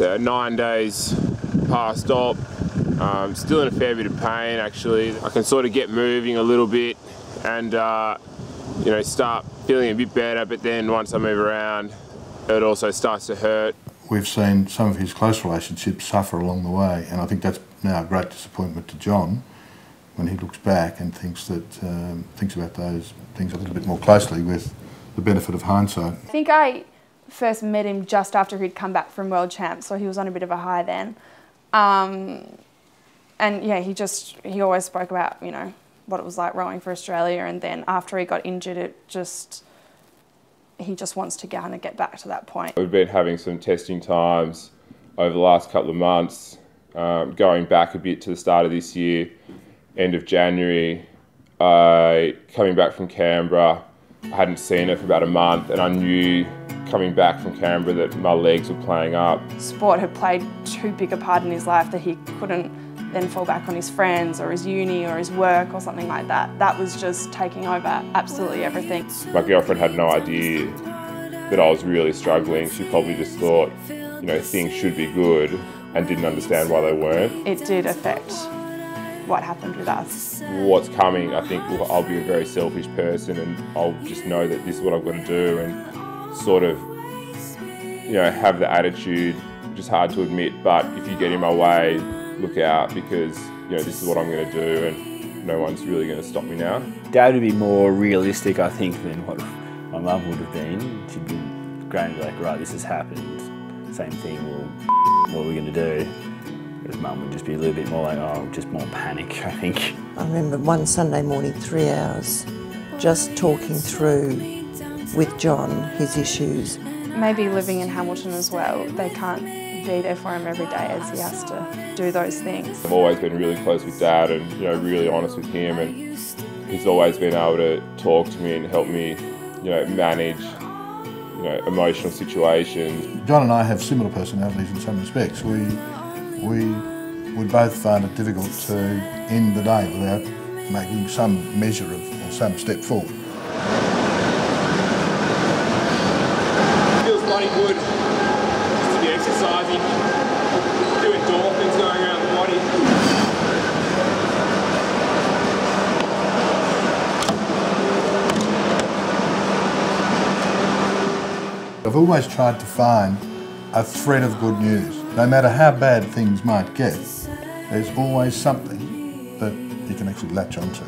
So 9 days past op. Still in a fair bit of pain actually. I can sort of get moving a little bit and you know, start feeling a bit better, but then once I move around it also starts to hurt. We've seen some of his close relationships suffer along the way, and I think that's now a great disappointment to John when he looks back and thinks about those things a little bit more closely with the benefit of hindsight. I think I first met him just after he'd come back from World Champs, so he was on a bit of a high then. And yeah, he always spoke about, you know, what it was like rowing for Australia, and then after he got injured, he just wants to kind of get back to that point. We've been having some testing times over the last couple of months, going back a bit to the start of this year, end of January, coming back from Canberra. I hadn't seen her for about a month, and I knew coming back from Canberra that my legs were playing up. Sport had played too big a part in his life that he couldn't then fall back on his friends or his uni or his work or something like that. That was just taking over absolutely everything. My girlfriend had no idea that I was really struggling. She probably just thought, you know, things should be good and didn't understand why they weren't. It did affect what happened with us. What's coming, I think I'll be a very selfish person and I'll just know that this is what I've got to do and sort of, you know, have the attitude, which is hard to admit, but if you get in my way, look out, because, you know, this is what I'm going to do and no one's really going to stop me now. Dad would be more realistic, I think, than what my mum would have been. She'd be, Graham would be like, right, this has happened, same thing, well, what are we going to do? Whereas Mum would just be a little bit more like, oh, just more panic, I think. I remember one Sunday morning, 3 hours, just talking through with John his issues. Maybe living in Hamilton as well, they can't be there for him every day as he has to do those things. I've always been really close with Dad and, you know, really honest with him, and he's always been able to talk to me and help me, you know, manage, you know, emotional situations. John and I have similar personalities in some respects. We would both find it difficult to end the day without making some measure of, or some step forward. It feels bloody good just to be exercising, doing endorphins going around the body. I've always tried to find a thread of good news. No matter how bad things might get, there's always something that you can actually latch onto.